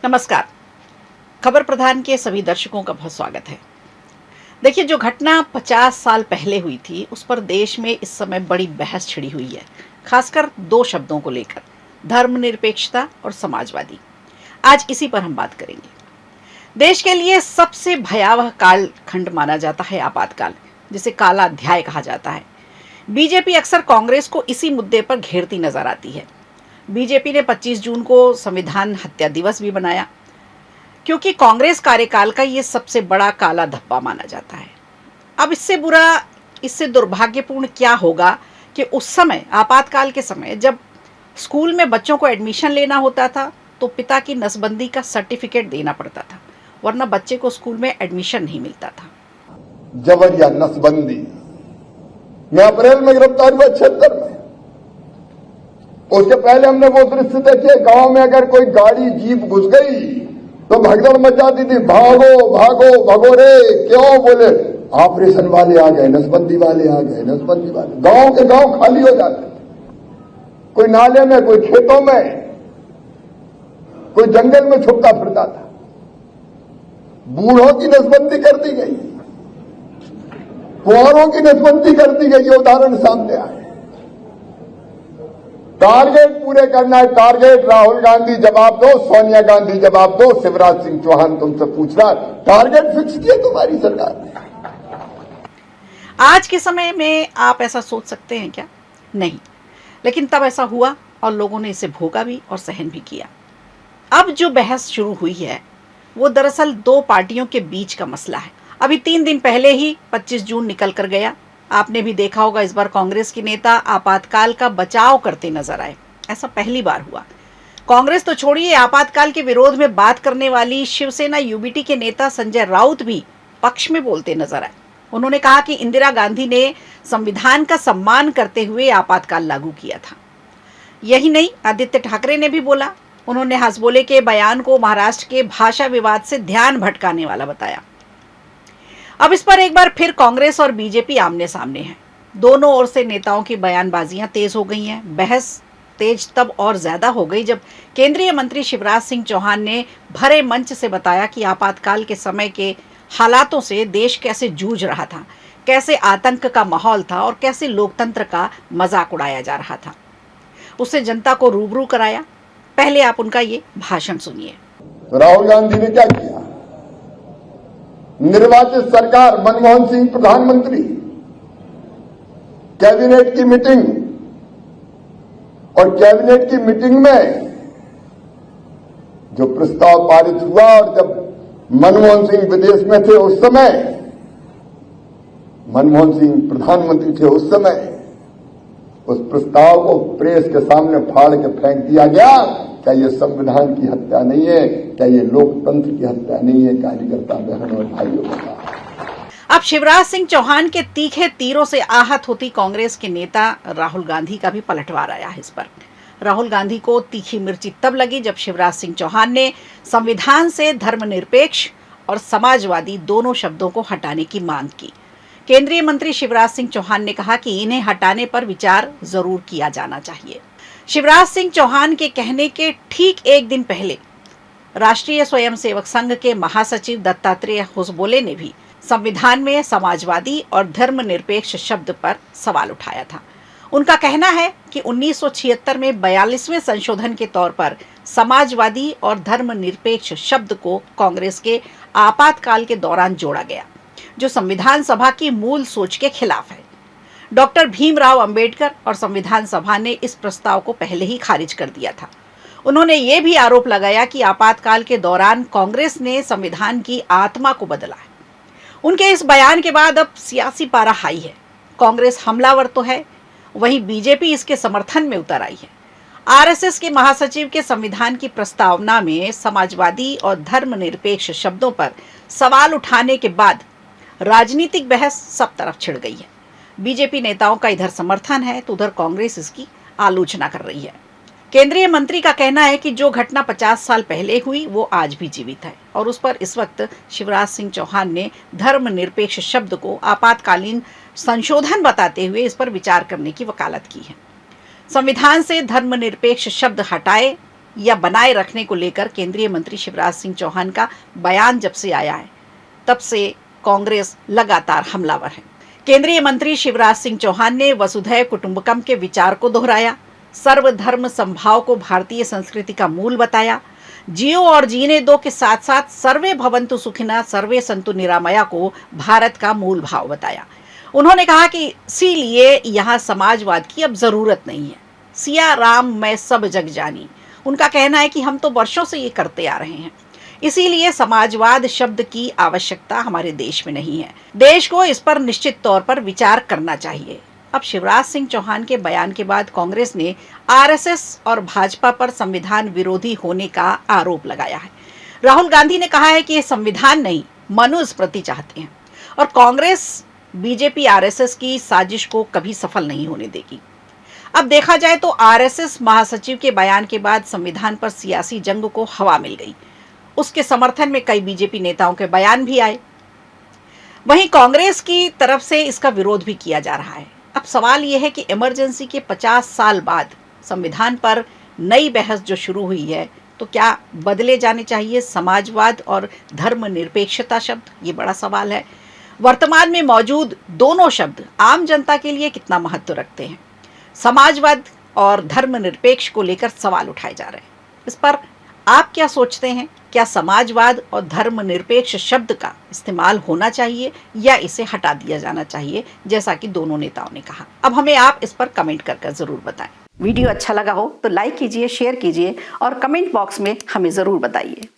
नमस्कार। खबर प्रधान के सभी दर्शकों का बहुत स्वागत है। देखिए, जो घटना 50 साल पहले हुई थी उस पर देश में इस समय बड़ी बहस छिड़ी हुई है, खासकर दो शब्दों को लेकर, धर्मनिरपेक्षता और समाजवादी। आज इसी पर हम बात करेंगे। देश के लिए सबसे भयावह कालखंड माना जाता है आपातकाल, जिसे काला अध्याय कहा जाता है। बीजेपी अक्सर कांग्रेस को इसी मुद्दे पर घेरती नजर आती है। बीजेपी ने 25 जून को संविधान हत्या दिवस भी बनाया, क्योंकि कांग्रेस कार्यकाल का ये सबसे बड़ा काला धब्बा माना जाता है। अब इससे बुरा, इससे दुर्भाग्यपूर्ण क्या होगा कि उस समय, आपातकाल के समय, जब स्कूल में बच्चों को एडमिशन लेना होता था तो पिता की नसबंदी का सर्टिफिकेट देना पड़ता था, वरना बच्चे को स्कूल में एडमिशन नहीं मिलता था। जबरिया नसबंदी। मैं अप्रैल में गिरफ्तार हुआ 76 में। उसके पहले हमने वो दृश्य देखे, गांव में अगर कोई गाड़ी जीप घुस गई तो भगदड़ मच जाती थी, भागो भागो भागो रे। क्यों? बोले ऑपरेशन वाले आ गए, नसबंदी वाले आ गए, नसबंदी वाले। गांव के गांव खाली हो जाते थे, कोई नाले में, कोई खेतों में, कोई जंगल में छुपता फिरता था। बूढ़ों की नसबंदी कर दी गई, कुंवारों की नसबंदी कर दी गई। ये उदाहरण सामने आए। टारगेट पूरे करना है, टारगेट। राहुल गांधी जवाब दो, सोनिया गांधी जवाब दो, शिवराज सिंह चौहान तुमसे पूछ रहा, टारगेट फिक्स किया तुम्हारी सरकार ने। आज के समय में आप ऐसा सोच सकते हैं क्या? नहीं, लेकिन तब ऐसा हुआ और लोगों ने इसे भोगा भी और सहन भी किया। अब जो बहस शुरू हुई है वो दरअसल दो पार्टियों के बीच का मसला है। अभी 3 दिन पहले ही 25 जून निकल कर गया। आपने भी देखा होगा, इस बार कांग्रेस के नेता आपातकाल का बचाव करते नजर आए। ऐसा पहली बार हुआ। कांग्रेस तो छोड़िए, आपातकाल के विरोध में बात करने वाली शिवसेना यूबीटी के नेता संजय राउत भी पक्ष में बोलते नजर आए। उन्होंने कहा कि इंदिरा गांधी ने संविधान का सम्मान करते हुए आपातकाल लागू किया था। यही नहीं, आदित्य ठाकरे ने भी बोला। उन्होंने हसबोले के बयान को महाराष्ट्र के भाषा विवाद से ध्यान भटकाने वाला बताया। अब इस पर एक बार फिर कांग्रेस और बीजेपी आमने सामने हैं। दोनों ओर से नेताओं की बयानबाजियां तेज हो गई हैं। बहस तेज तब और ज्यादा हो गई जब केंद्रीय मंत्री शिवराज सिंह चौहान ने भरे मंच से बताया कि आपातकाल के समय के हालातों से देश कैसे जूझ रहा था, कैसे आतंक का माहौल था और कैसे लोकतंत्र का मजाक उड़ाया जा रहा था। उससे जनता को रूबरू कराया। पहले आप उनका ये भाषण सुनिए। राहुल गांधी ने क्या किया? निर्वाचित सरकार, मनमोहन सिंह प्रधानमंत्री, कैबिनेट की मीटिंग, और कैबिनेट की मीटिंग में जो प्रस्ताव पारित हुआ, और जब मनमोहन सिंह विदेश में थे उस समय, मनमोहन सिंह प्रधानमंत्री थे उस समय, उस प्रस्ताव को प्रेस के सामने फाड़ के फेंक दिया गया। क्या ये संविधान की हत्या नहीं है? क्या ये लोकतंत्र की हत्या नहीं है? कार्यकर्ता बहनों और भाइयों का। अब शिवराज सिंह चौहान के तीखे तीरों से आहत होती कांग्रेस के नेता राहुल गांधी का भी पलटवार आया है इस पर। राहुल गांधी को तीखी मिर्ची तब लगी जब शिवराज सिंह चौहान ने संविधान से धर्मनिरपेक्ष और समाजवादी दोनों शब्दों को हटाने की मांग की। केंद्रीय मंत्री शिवराज सिंह चौहान ने कहा कि इन्हें हटाने पर विचार जरूर किया जाना चाहिए। शिवराज सिंह चौहान के कहने के ठीक एक दिन पहले राष्ट्रीय स्वयंसेवक संघ के महासचिव दत्तात्रेय होसबोले ने भी संविधान में समाजवादी और धर्मनिरपेक्ष शब्द पर सवाल उठाया था। उनका कहना है कि 1976 में 42वें संशोधन के तौर पर समाजवादी और धर्मनिरपेक्ष शब्द को कांग्रेस के आपातकाल के दौरान जोड़ा गया, जो संविधान सभा की मूल सोच के खिलाफ है। डॉक्टर भीमराव अंबेडकर और संविधान सभा ने इस प्रस्ताव को पहले ही खारिज कर दिया था। उन्होंने ये भी आरोप लगाया कि आपातकाल के दौरान कांग्रेस ने संविधान की आत्मा को बदला है। उनके इस बयान के बाद अब सियासी पारा हाई है। कांग्रेस हमलावर तो है, वहीं बीजेपी इसके समर्थन में उतर आई है। आरएसएस के महासचिव के संविधान की प्रस्तावना में समाजवादी और धर्मनिरपेक्ष शब्दों पर सवाल उठाने के बाद राजनीतिक बहस सब तरफ छिड़ गई है। बीजेपी नेताओं का इधर समर्थन है तो उधर कांग्रेस इसकी आलोचना कर रही है। केंद्रीय मंत्री का कहना है कि जो घटना 50 साल पहले हुई वो आज भी जीवित है और उस पर इस वक्त शिवराज सिंह चौहान ने धर्मनिरपेक्ष शब्द को आपातकालीन संशोधन बताते हुए इस पर विचार करने की वकालत की है। संविधान से धर्मनिरपेक्ष शब्द हटाए या बनाए रखने को लेकर केंद्रीय मंत्री शिवराज सिंह चौहान का बयान जब से आया है तब से कांग्रेस लगातार हमलावर है। केंद्रीय मंत्री शिवराज सिंह चौहान ने वसुधैव कुटुंबकम के विचार को दोहराया, सर्वधर्म समभाव को भारतीय संस्कृति का मूल बताया, जियो और जीने दो के साथ साथ सर्वे भवन्तु सुखिनः सर्वे सन्तु निरामया को भारत का मूल भाव बताया। उन्होंने कहा कि इसीलिए यहाँ समाजवाद की अब जरूरत नहीं है। सिया राम मैं सब जग जानी, उनका कहना है कि हम तो वर्षों से ये करते आ रहे हैं, इसीलिए समाजवाद शब्द की आवश्यकता हमारे देश में नहीं है। देश को इस पर निश्चित तौर पर विचार करना चाहिए। अब शिवराज सिंह चौहान के बयान के बाद कांग्रेस ने आरएसएस और भाजपा पर संविधान विरोधी होने का आरोप लगाया है। राहुल गांधी ने कहा है कि ये संविधान नहीं, मनुस्मृति चाहते हैं और कांग्रेस बीजेपी आरएसएस की साजिश को कभी सफल नहीं होने देगी। अब देखा जाए तो आरएसएस महासचिव के बयान के बाद संविधान पर सियासी जंग को हवा मिल गई। उसके समर्थन में कई बीजेपी नेताओं के बयान भी आए। वहीं कांग्रेस की तरफ से इसका विरोध भी किया जा रहा है। अब सवाल यह है कि इमरजेंसी के 50 साल बाद संविधान पर नई बहस जो शुरू हुई है, तो क्या बदले जाने चाहिए समाजवाद और धर्मनिरपेक्षता शब्द? ये बड़ा सवाल है। वर्तमान में मौजूद दोनों शब्द आम जनता के लिए कितना महत्व रखते हैं? समाजवाद और धर्मनिरपेक्ष को लेकर सवाल उठाए जा रहे हैं। इस पर आप क्या सोचते हैं? क्या समाजवाद और धर्मनिरपेक्ष शब्द का इस्तेमाल होना चाहिए या इसे हटा दिया जाना चाहिए, जैसा कि दोनों नेताओं ने कहा? अब हमें आप इस पर कमेंट कर जरूर बताएं। वीडियो अच्छा लगा हो तो लाइक कीजिए, शेयर कीजिए और कमेंट बॉक्स में हमें जरूर बताइए।